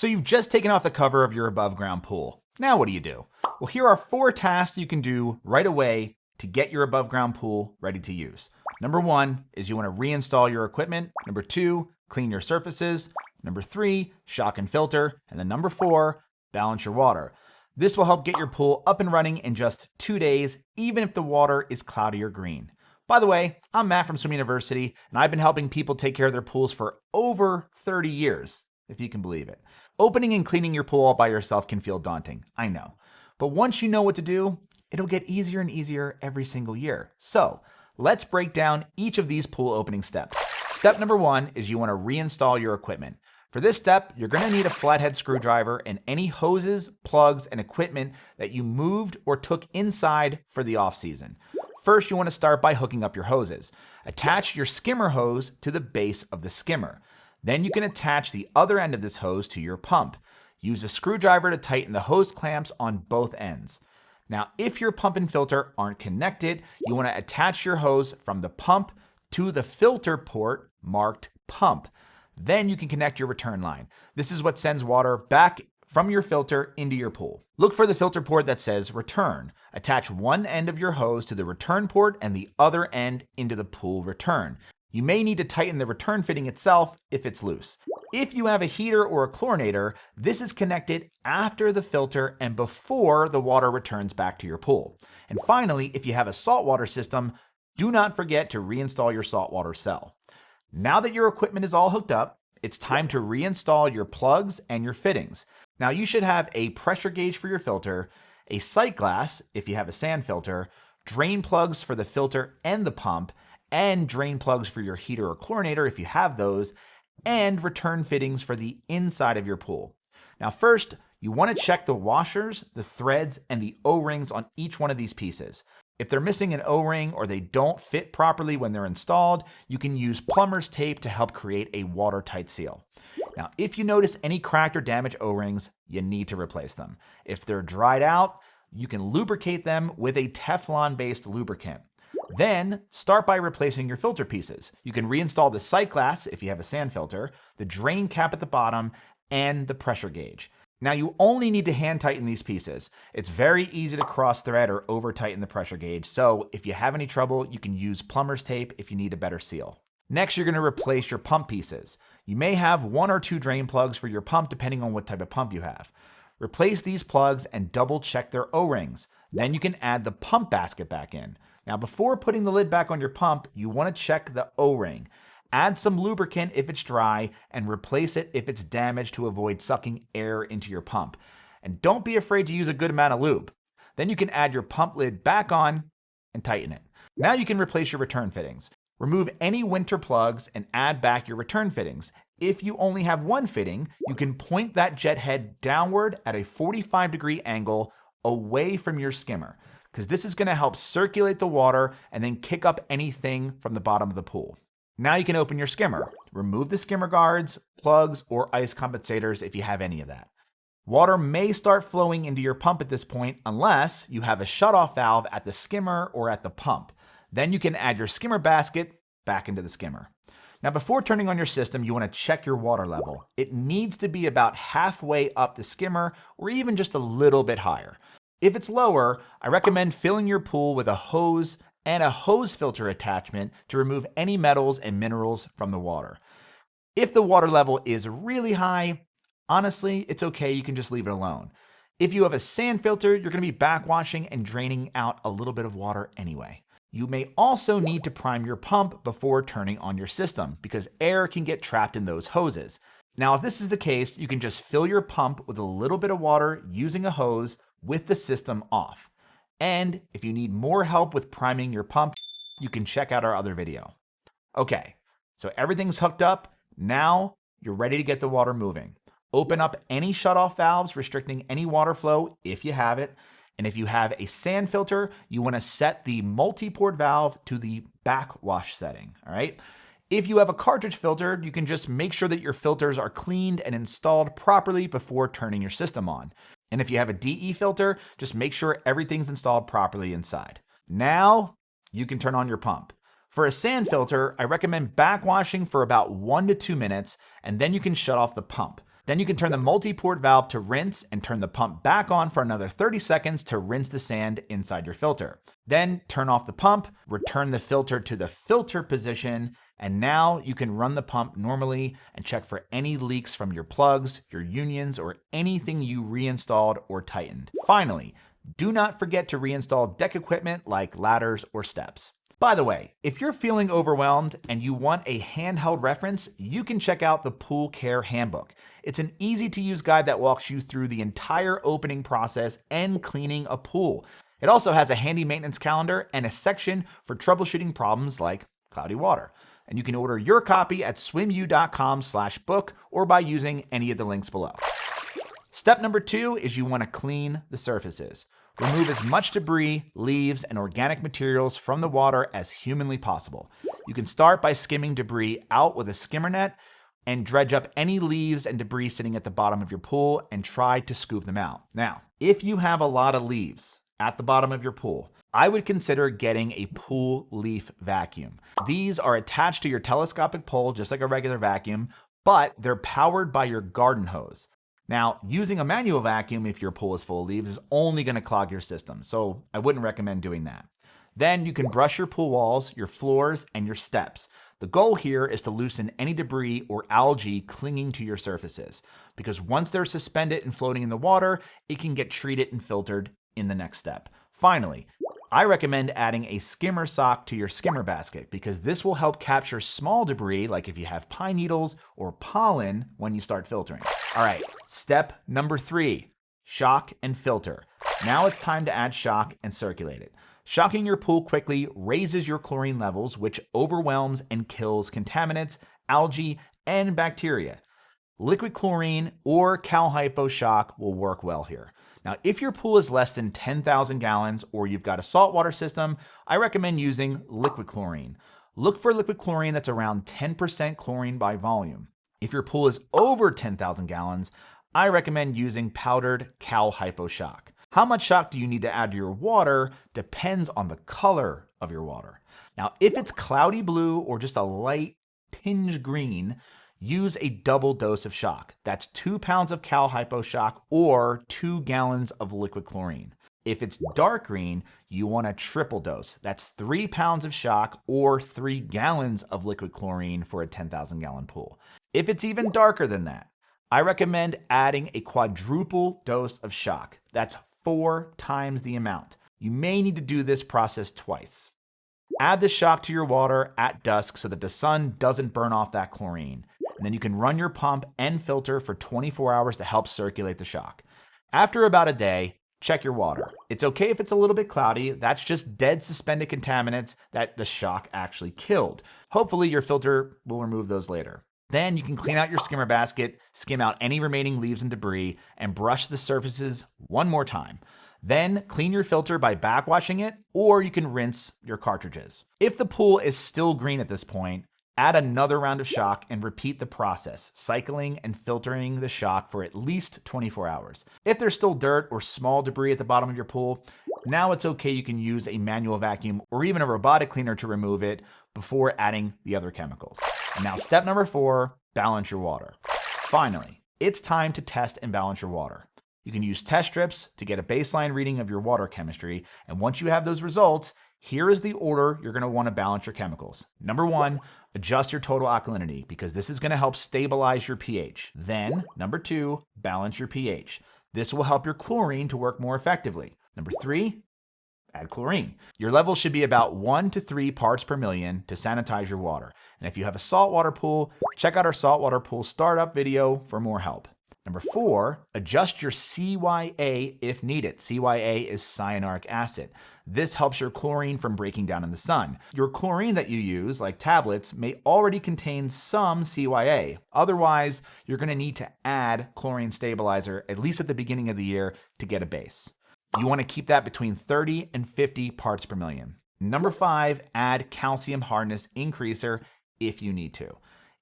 So you've just taken off the cover of your above ground pool. Now what do you do? Well, here are 4 tasks you can do right away to get your above ground pool ready to use. Number 1 is you want to reinstall your equipment. Number 2, clean your surfaces. Number 3, shock and filter. And then number 4, balance your water. This will help get your pool up and running in just 2 days, even if the water is cloudy or green. By the way, I'm Matt from Swim University, and I've been helping people take care of their pools for over 30 years, if you can believe it. Opening and cleaning your pool all by yourself can feel daunting, I know. But once you know what to do, it'll get easier and easier every single year. So let's break down each of these pool opening steps. Step number 1 is you want to reinstall your equipment. For this step, you're going to need a flathead screwdriver and any hoses, plugs, and equipment that you moved or took inside for the off-season. First, you want to start by hooking up your hoses. Attach your skimmer hose to the base of the skimmer. Then you can attach the other end of this hose to your pump. Use a screwdriver to tighten the hose clamps on both ends. Now, if your pump and filter aren't connected, you want to attach your hose from the pump to the filter port marked pump. Then you can connect your return line. This is what sends water back from your filter into your pool. Look for the filter port that says return. Attach one end of your hose to the return port and the other end into the pool return. You may need to tighten the return fitting itself if it's loose. If you have a heater or a chlorinator, this is connected after the filter and before the water returns back to your pool. And finally, if you have a saltwater system, do not forget to reinstall your saltwater cell. Now that your equipment is all hooked up, it's time to reinstall your plugs and your fittings. Now you should have a pressure gauge for your filter, a sight glass if you have a sand filter, drain plugs for the filter and the pump, and drain plugs for your heater or chlorinator if you have those, and return fittings for the inside of your pool. Now first, you want to check the washers, the threads, and the O-rings on each one of these pieces. If they're missing an O-ring or they don't fit properly when they're installed, you can use plumber's tape to help create a watertight seal. Now, if you notice any cracked or damaged O-rings, you need to replace them. If they're dried out, you can lubricate them with a Teflon-based lubricant. Then, start by replacing your filter pieces. You can reinstall the sight glass if you have a sand filter, the drain cap at the bottom, and the pressure gauge. Now you only need to hand tighten these pieces. It's very easy to cross thread or over tighten the pressure gauge, so if you have any trouble, you can use plumber's tape if you need a better seal. Next, you're going to replace your pump pieces. You may have 1 or 2 drain plugs for your pump depending on what type of pump you have. Replace these plugs and double check their O-rings. Then you can add the pump basket back in. Now before putting the lid back on your pump, you want to check the O-ring. Add some lubricant if it's dry and replace it if it's damaged to avoid sucking air into your pump. And don't be afraid to use a good amount of lube. Then you can add your pump lid back on and tighten it. Now you can replace your return fittings. Remove any winter plugs and add back your return fittings. If you only have one fitting, you can point that jet head downward at a 45-degree angle away from your skimmer, because this is going to help circulate the water and then kick up anything from the bottom of the pool. Now you can open your skimmer. Remove the skimmer guards, plugs, or ice compensators if you have any of that. Water may start flowing into your pump at this point unless you have a shutoff valve at the skimmer or at the pump. Then you can add your skimmer basket back into the skimmer. Now before turning on your system, you want to check your water level. It needs to be about halfway up the skimmer or even just a little bit higher. If it's lower, I recommend filling your pool with a hose and a hose filter attachment to remove any metals and minerals from the water. If the water level is really high, honestly, it's okay, you can just leave it alone. If you have a sand filter, you're going to be backwashing and draining out a little bit of water anyway. You may also need to prime your pump before turning on your system because air can get trapped in those hoses. Now, if this is the case, you can just fill your pump with a little bit of water using a hose with the system off. And if you need more help with priming your pump, you can check out our other video. Okay, so everything's hooked up. Now you're ready to get the water moving. Open up any shutoff valves restricting any water flow if you have it. And if you have a sand filter, you want to set the multi-port valve to the backwash setting, all right? If you have a cartridge filter, you can just make sure that your filters are cleaned and installed properly before turning your system on. And if you have a DE filter, just make sure everything's installed properly inside. Now you can turn on your pump. For a sand filter, I recommend backwashing for about 1 to 2 minutes, and then you can shut off the pump. Then you can turn the multi-port valve to rinse and turn the pump back on for another 30 seconds to rinse the sand inside your filter. Then turn off the pump, return the filter to the filter position, and now you can run the pump normally and check for any leaks from your plugs, your unions, or anything you reinstalled or tightened. Finally, do not forget to reinstall deck equipment like ladders or steps. By the way, if you're feeling overwhelmed and you want a handheld reference, you can check out the Pool Care Handbook. It's an easy-to-use guide that walks you through the entire opening process and cleaning a pool. It also has a handy maintenance calendar and a section for troubleshooting problems like cloudy water. And you can order your copy at swimu.com/book or by using any of the links below. Step number 2 is you want to clean the surfaces. Remove as much debris, leaves, and organic materials from the water as humanly possible. You can start by skimming debris out with a skimmer net and dredge up any leaves and debris sitting at the bottom of your pool and try to scoop them out. Now, if you have a lot of leaves at the bottom of your pool, I would consider getting a pool leaf vacuum. These are attached to your telescopic pole just like a regular vacuum, but they're powered by your garden hose. Now, using a manual vacuum if your pool is full of leaves is only going to clog your system, so I wouldn't recommend doing that. Then you can brush your pool walls, your floors, and your steps. The goal here is to loosen any debris or algae clinging to your surfaces, because once they're suspended and floating in the water, it can get treated and filtered in the next step. Finally, I recommend adding a skimmer sock to your skimmer basket because this will help capture small debris like if you have pine needles or pollen when you start filtering. All right, step number 3, shock and filter. Now it's time to add shock and circulate it. Shocking your pool quickly raises your chlorine levels, which overwhelms and kills contaminants, algae, and bacteria. Liquid chlorine or Cal Hypo shock will work well here. Now, if your pool is less than 10,000 gallons or you've got a saltwater system, I recommend using liquid chlorine. Look for liquid chlorine that's around 10% chlorine by volume. If your pool is over 10,000 gallons, I recommend using powdered Cal Hypo shock. How much shock do you need to add to your water depends on the color of your water. Now, if it's cloudy blue or just a light tinge green, use a double dose of shock. That's 2 pounds of Cal Hypo shock or 2 gallons of liquid chlorine. If it's dark green, you want a triple dose. That's 3 pounds of shock or 3 gallons of liquid chlorine for a 10,000 gallon pool. If it's even darker than that, I recommend adding a quadruple dose of shock. That's 4 times the amount. You may need to do this process twice. Add the shock to your water at dusk so that the sun doesn't burn off that chlorine. And then you can run your pump and filter for 24 hours to help circulate the shock. After about a day, check your water. It's okay if it's a little bit cloudy. That's just dead suspended contaminants that the shock actually killed. Hopefully your filter will remove those later. Then you can clean out your skimmer basket, skim out any remaining leaves and debris, and brush the surfaces one more time. Then clean your filter by backwashing it, or you can rinse your cartridges. If the pool is still green at this point, add another round of shock and repeat the process, cycling and filtering the shock for at least 24 hours. If there's still dirt or small debris at the bottom of your pool, now it's okay, you can use a manual vacuum or even a robotic cleaner to remove it before adding the other chemicals. And now step number 4, balance your water. Finally, it's time to test and balance your water. You can use test strips to get a baseline reading of your water chemistry, and once you have those results, here is the order you're going to want to balance your chemicals. Number 1, adjust your total alkalinity because this is going to help stabilize your pH. Then, number 2, balance your pH. This will help your chlorine to work more effectively. Number 3, add chlorine. Your levels should be about 1 to 3 parts per million to sanitize your water. And if you have a saltwater pool, check out our saltwater pool startup video for more help. Number 4, adjust your CYA if needed. CYA is cyanuric acid. This helps your chlorine from breaking down in the sun. Your chlorine that you use, like tablets, may already contain some CYA. Otherwise, you're going to need to add chlorine stabilizer, at least at the beginning of the year, to get a base. You want to keep that between 30 and 50 parts per million. Number 5, add calcium hardness increaser if you need to.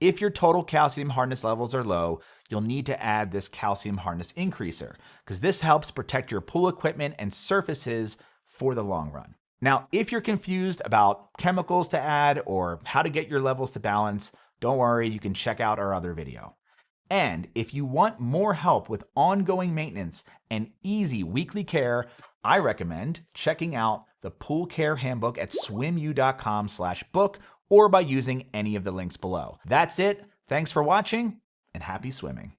If your total calcium hardness levels are low, you'll need to add this calcium hardness increaser because this helps protect your pool equipment and surfaces for the long run. Now, if you're confused about chemicals to add or how to get your levels to balance, don't worry, you can check out our other video. And if you want more help with ongoing maintenance and easy weekly care, I recommend checking out the Pool Care Handbook at swimu.com/book or by using any of the links below. That's it. Thanks for watching and happy swimming.